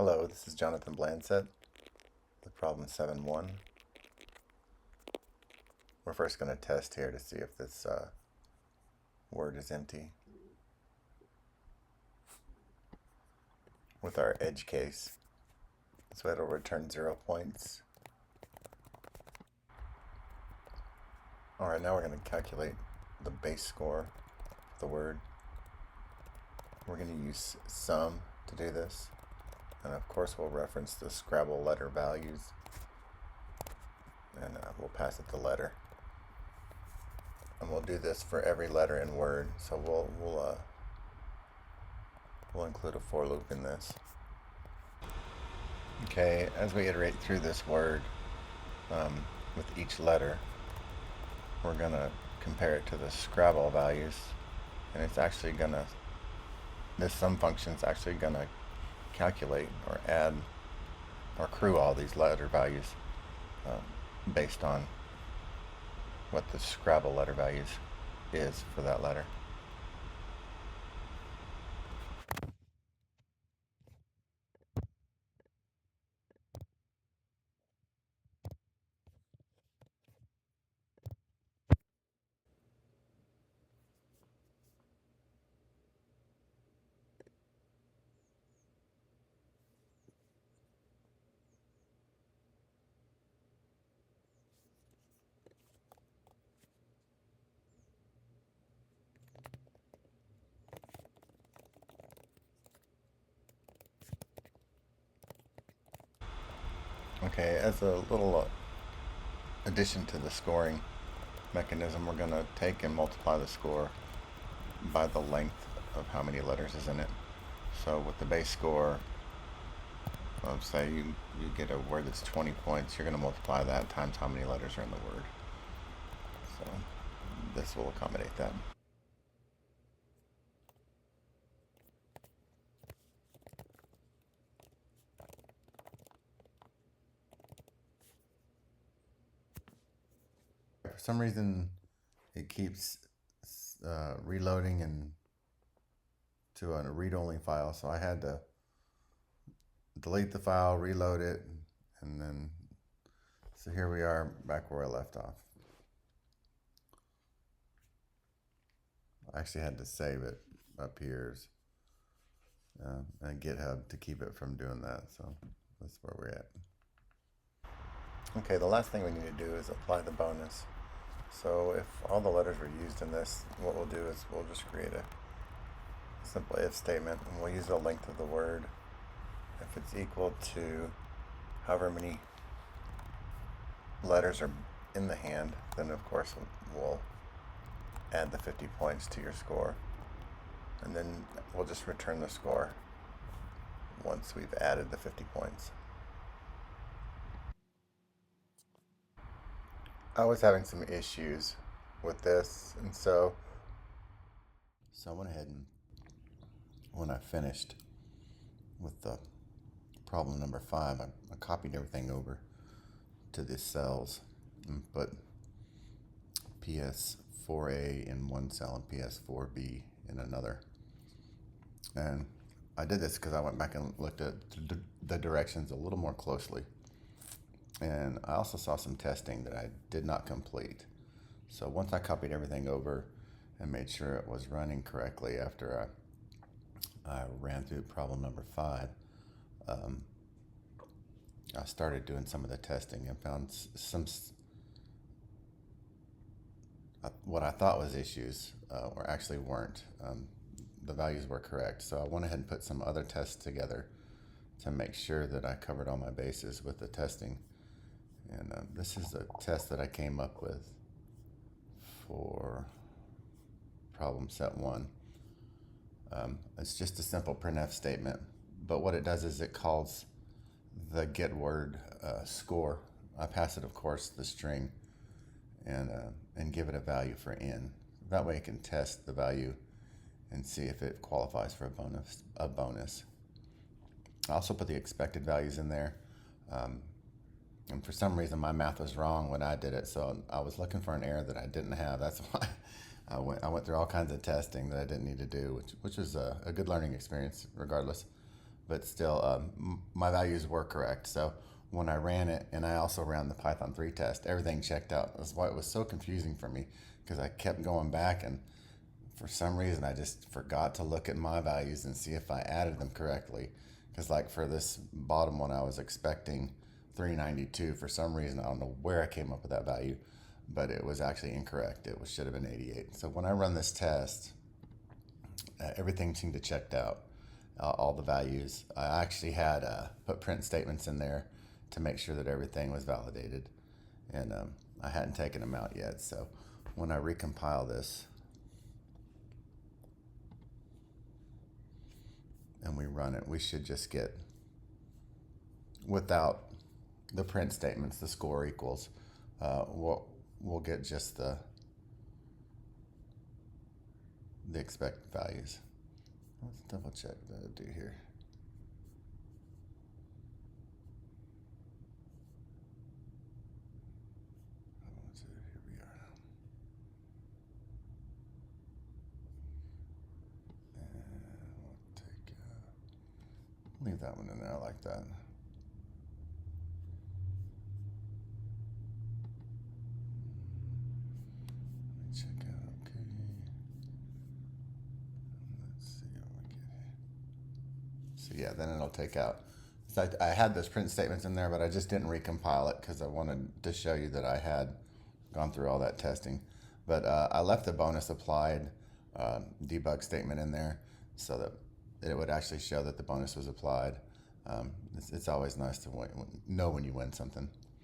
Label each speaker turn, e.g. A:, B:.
A: Hello, this is Jonathan Blandset with problem 7-1. We're first going to test here to see if this word is empty with our edge case. So it'll return 0 points. Alright, now we're going to calculate the base score of the word. We're going to use sum to do this. And of course we'll reference the Scrabble letter values. And we'll pass it the letter. And we'll do this for every letter and word. So we'll include a for loop in this. Okay, as we iterate through this word with each letter, we're going to compare it to the Scrabble values. And it's actually going to, this sum function is actually going to calculate or add or accrue all these letter values based on what the Scrabble letter values is for that letter. Okay, as a little addition to the scoring mechanism, we're going to take and multiply the score by the length of how many letters is in it. So with the base score of, say you get a word that's 20 points, you're going to multiply that times how many letters are in the word. So this will accommodate that. For some reason it keeps reloading and to a read-only file, so I had to delete the file, reload it, and then so here we are back where I left off. I actually had to save it up here and GitHub to keep it from doing that, so that's where we're at. Okay, the last thing we need to do is apply the bonus. So if all the letters were used in this, what we'll do is we'll just create a simple if statement, and we'll use the length of the word. If it's equal to however many letters are in the hand, then of course we'll add the 50 points to your score. And then we'll just return the score once we've added the 50 points. I was having some issues with this, and so I went ahead and when I finished with the problem number 5, I copied everything over to the cells and put PS4A in one cell and PS4B in another. And I did this because I went back and looked at the directions a little more closely. And I also saw some testing that I did not complete. So once I copied everything over and made sure it was running correctly after I ran through problem number 5, I started doing some of the testing and found some what I thought was issues or actually weren't. The values were correct. So I went ahead and put some other tests together to make sure that I covered all my bases with the testing. And this is a test that I came up with for problem set 1. It's just a simple printf statement, but what it does is it calls the get word score. I pass it, of course, the string, and give it a value for n. That way it can test the value and see if it qualifies for a bonus. I also put the expected values in there. And for some reason, my math was wrong when I did it, so I was looking for an error that I didn't have. That's why I went through all kinds of testing that I didn't need to do, which was a good learning experience regardless. but still, my values were correct. So when I ran it, and I also ran the Python 3 test, everything checked out. That's why it was so confusing for me, because I kept going back, and for some reason I just forgot to look at my values and see if I added them correctly. Because like for this bottom one, I was expecting 392. For some reason, I don't know where I came up with that value, but it was actually incorrect. It should have been 88. So when I run this test, everything seemed to checked out, all the values. I actually had put print statements in there to make sure that everything was validated, and I hadn't taken them out yet. So when I recompile this and we run it, we should just get, without the print statements, the score equals. We'll get just the expected values. Let's double check what I do here. Here we are. And we'll take, leave that one in there. I like that. Check out, okay. Let's see what we get here. So yeah, then it'll take out. So I had those print statements in there, but I just didn't recompile it because I wanted to show you that I had gone through all that testing. But I left the bonus applied debug statement in there so that it would actually show that the bonus was applied. It's always nice to know when you win something.